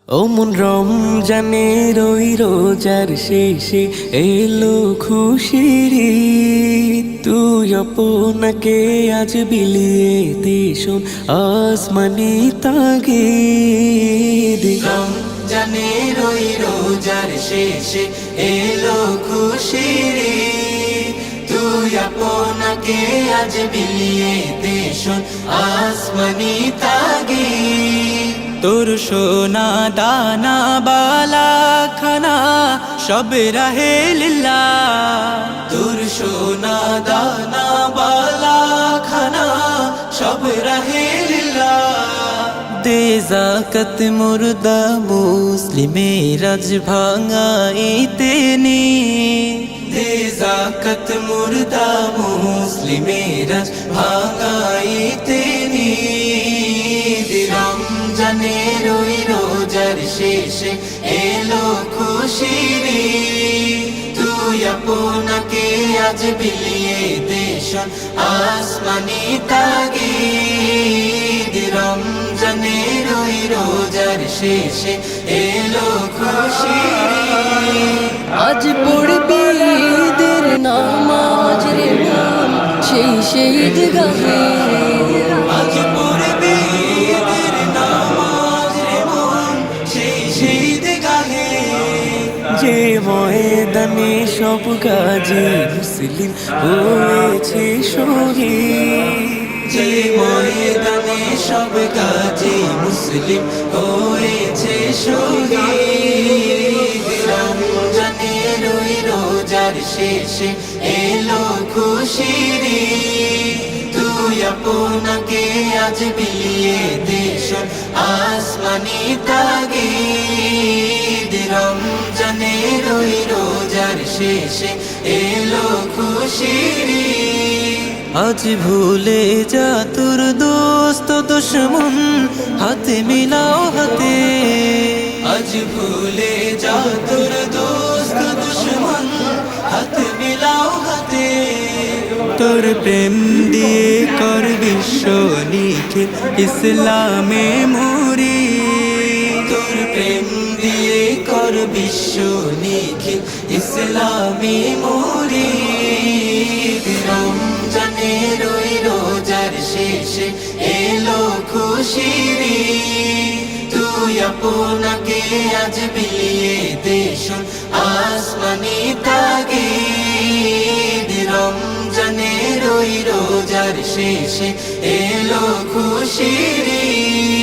ও মন রমজানের ওই রোজার শেষে এলো খুশির ঈদ। তুই আপনাকে আজ বিলিয়ে দে শোন আসমানি তাগিদ। রমজানের ওই রোজার শেষে এলো খুশির ঈদ। তুই আপনাকে আজ বিলিয়ে দে শোন আসমানি তাগিদ। তোর সোনা দানা বালা খানা সব রাহে লিল্লা, তোর সোনা দানা বালা খানা সব রাহে লিল্লাহ। দে যাকাত মুর্দা মুসলিমের আজ ভাঙাইতে নি, দে যাকাত মুর্দা মুসলিমের আজ ভাঙাইতে নি। রমজানের ওই রোজার শেষে এলো খুশির ঈদ। তুই আপনাকে আজ বিলিয়ে দে শোন আসমানি তাগিদ। রমজানের ওই রোজার শেষে এলো খুশির ঈদ। আজ পড়বি ঈদের নামাজ রে মন সেই ঈদগাহে। আজ পড়বি ঈদের নামাজ রে মন সেই ঈদগাহে। যে ময়দানে সব গাজী মুসলিম হয়েছে শহীদ, যে ময়দানে সব গাজী মুসলিম হয়েছে শহীদ। রমজানের ওই রোজার শেষে এলো খুশির ঈদ। তুই আপনাকে আজ বিলিয়ে দে শোন আসমানি তাগিদ। রমজানের ওই রোজার শেষে এলো খুশির ঈদ। আজ ভুলে যা তোর দোস্ত দুশ্মন হাতে মিলাও হাতে, আজ ভুলে যা তোর দোস্ত দুশ্মন হাতে মিলাও হাতে। তোর প্রেম দিয়ে কর বিশ্ব নিখিল ইসলামে মুরি, তোর প্রেম দিয়ে কর বিশ্ব নিখিল ইসলামী মুরিদ। রমজানের ওই রোজার শেষে এলো খুশির ঈদ। তুই আপনাকে আজ বিলিয়ে দে শোন আসমানি তাগিদ। রমজানের ওই রোজার শেষে এলো খুশির ঈদ।